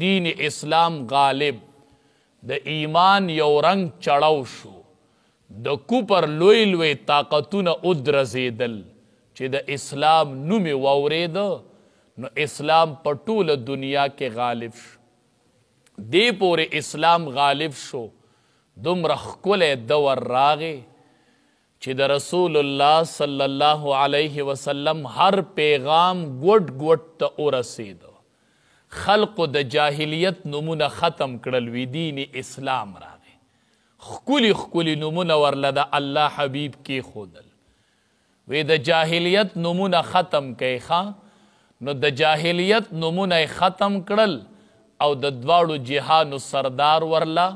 دین اسلام غالب د ایمان یو رنگ چړاو شو د کوپر لوی لوی طاقتونه ودرزیدل چې د اسلام نوم یې واورېده نو اسلام په ټوله دنیا کې غالب شو دې پورې اسلام غالب شو دومره ښکلی دور راغی چې د رسول الله صلی الله علیه وسلم هر پیغام ګوټ ګوټ ته ورسېده خلقو د جاهلیت نمونه ختم کړل وی دین اسلام راغی ښکلي ښکلي نمونه ورله د الله حبیب کېښودل وی د جاهلیت نمونه ختم کړئ ښه نو د جاهلیت نمونه یې ختم کړل او د دواړو جهانو سردار ورله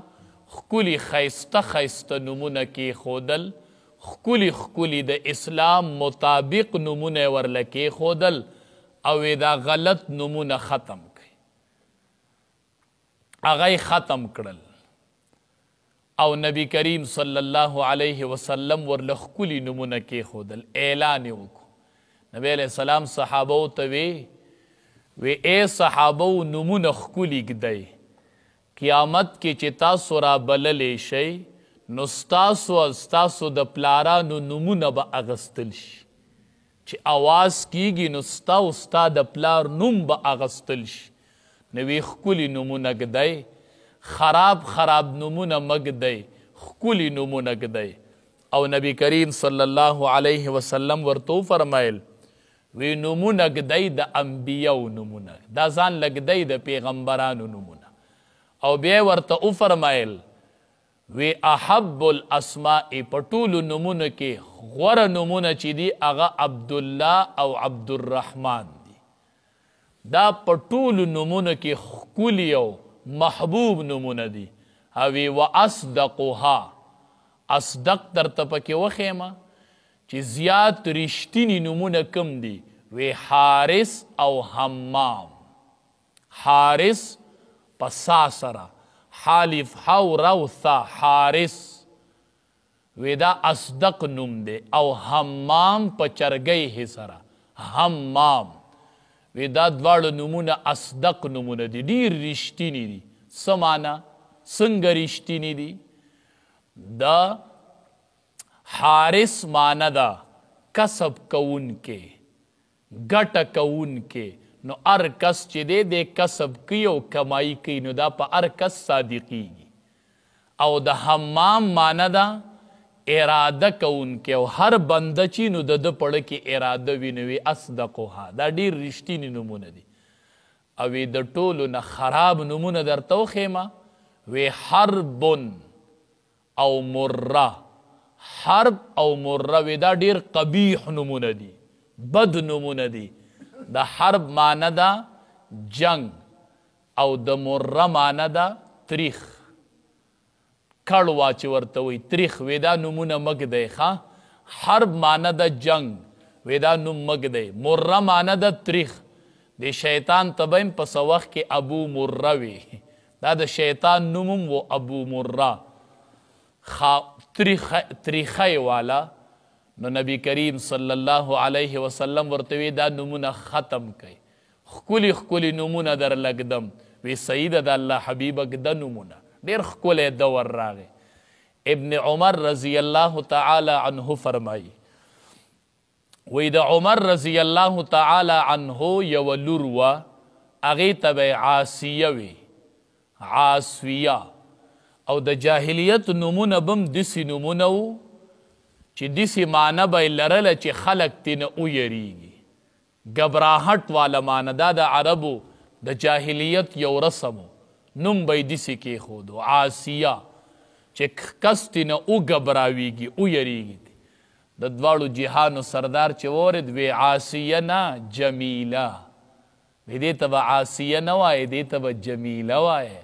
ښکلي ښایسته ښایسته نمونه کېښودل ښکلي ښکلي د اسلام مطابق نمونه یې ورله کېښودل او دا غلط نمونه ختم کړئ هغه یې ختم کړل او نبی کریم صلی الله علیه وسلم ورله ښکلي نمونه کېښودل اعلان یې وکړو نبی علیه السلام صحابو ته وی ای صحابو نمونه ښکلي ږدئ قیامت کې چې تاسو را بللی شئ نو ستاسو او ستاسو د پلارانو نمونه به اغستل شي چې اواز کیږي نو ستا او ستا د پلار نوم به اغستل شي نو وی ښکلي نمونه ږدئ خراب خراب نمونه مه ږدئ ښکلي نمونه ږدئ او نبی کریم صلی الله علیه وسلم ورته وفرمیل وی نمونه ږدئ د انبیاو نمونه دا ځان له ږدئ د پیغمبرانو نمونه او بیا ورته وفرمیل وی احب الاسماء په ټولو نمونه کې غوره نمونه چې دي هغه عبدالله او عبدالرحمن دي دا په ټولو نمونه کې ښکلي او محبوب نمونه دي او وی واصدقها اصدق درته پکې وښیمه چې زیات رښتیني نمونه کم دي وی حارس او حمام حارس په سا سره حالف حو روثا حارس وی دا اصدق نوم دی او حمام په چرګۍ هې سره حمام وی دا دواړه نومونه اصدق نومونه دي ډېر رښتیني دي څه معنا څنګه رښتیني دي د حارس معنا ده کسب کوونکی ګټه کوونکی نو هر کس چې دی کسب کوي او کمایي کوي نو دا په هر کس صادقیږي او د حمام معنا ده اراده کوونکی او هر بنده چې نو د ده پړه کې اراده وي نو وي اصدقها دا ډېر رښتیني نومونه دي او وی د ټولو نه خراب نومونه درته وښیمه وی حرب او مره حرب او مره وی دا ډېر قبیح نومونه دي بد نومونه دي د حرب معنی ده جنگ او د مره معنی ده تریخ کړ واچې ورته وایي تریخ وی دا نومونه مه ږدئ ښه حرب معنی ده جنگ وی دا نوم مه ږدئ مره معنی ده تریخ د شیطان ته به په څه وخت کې ابو مره وي دا د شیطان نوم هم و ابو مره تریخی والا نو نبی کریم صلی الله علیه وسلم ورته وی دا نمونه ختم کړئ ښکلي ښکلي نمونه درله ږدم وی صحیح ده د الله حبیبه ږده نمونه ډېر ښکلی دور راغی ابن عمر رضی الله تعالی عنه فرمایي وی د عمر رضی الله تعالی عنه یوه لور وه هغې ته به عاصیه وي عاصویه او د جاهلیت نمونه به هم داسې نمونه وو چې داسې معنی به یې لرله چې خلک ترېنه ویریږي ګبراهټ والا معنی دا د عربو د جاهلیت یو رسم نوم به یې داسې کېښودو عاصیه چې کس ترېنه وګبراویږي ویریږي د دواړو جهانو سردار چې وورد وی عاصیه نه جمیله وی دې ته به عاصیه نه وایې دې ته به جمیله وایې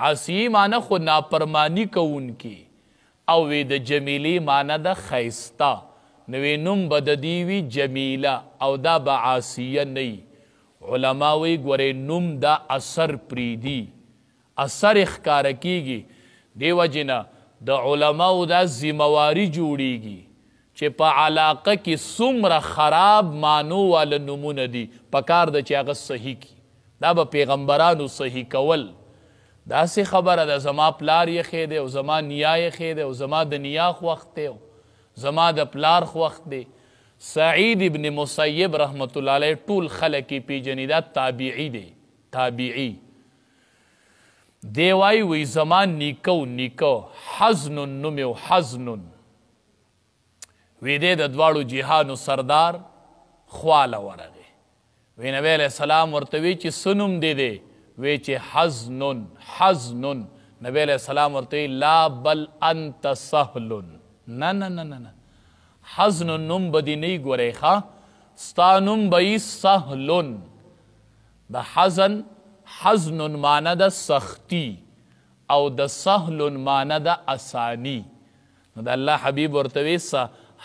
عاصیه معنی خو ناپرمانی کوونکي او وی د جمیلی معنی ده ښایسته نو وی نوم به د دې وي جمیله او دا به عاصیه نه وي علما وی ګورئ نوم دا اثر پرېږدي اثر یې ښکاره کېږي دې وجې نه د علماو دا ذمواري جوړیږي چې په علاقه کې څومره خراب معنو والا نومونه دي پکار ده چې هغه صحیح کړي دا به پیغمبرانو صحیح کول. داسې خبره ده زما پلار یې دی او زما نیا یې دی او زما د نیا خوښ دی او زما د پلار خوښ دی. سعید ابن مسیب رحمت الله علیه ټول خلک یې پیژني، دا تابعي دی، تابعي. دی وایي وی زما نیکه حزن نوم یې و، حزن وی دی د دواړو جهانو سردار خواله ورغی. وی نبی علیه السلام ورته وی چې څه نوم دی دی؟ وی چې حزن. حزن نبی علیه السلام ورته وی لا بل انت سهل. نه نه نه نه حزن نوم به دې نه ګورئ ښه، ستا نوم به یي سهلن. د حزن معنی د سختی او د سهلن معنی د اسانی. نو د الله حبیب ورته وی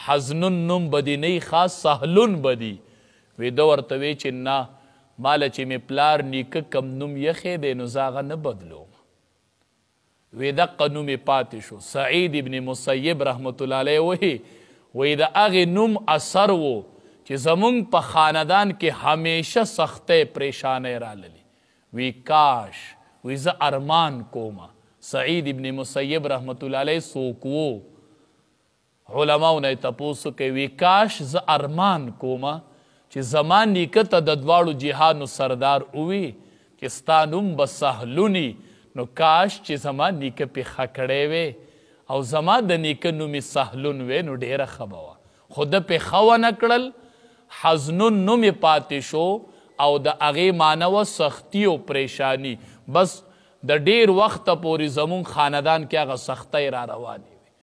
حزن نوم به دې نه یي ښه، سهلن به دي. وی ده ورته وی چې نه ماله چې مې پلار نیکه کم نوم یخی دی نو زه هغه نه بدلوم. وی دقه نوم یې پاتې شو. سعید ابن مسیب رحمت الله علیه وی وی د هغې نوم اثر و چې زمونږ په خاندان کې همیشه سختۍ پریشانۍ راللي. وی کاش وی زه ارمان کومه. سعید ابن مسیب رحمت الله علیه څوک و؟ علماو نه یې تپوس کوي وی کاش زه ارمان کومه چې زما نیکه ته د دواړو جهانو سردار ووي چې ستا نوم به سهلونی، نو کاش چې زما نیکه پې ښه کړی وی او زما د نیکه نوم یې سهلون وی نو ډېره ښه به وه. خو ده پې ښه ونه کړل، حزنون نوم یې پاتې شو او د هغې معنی وه سختی او پریشانی. بس د ډېر وخته پورې زمونږ خاندان کې هغه سختۍ را روانې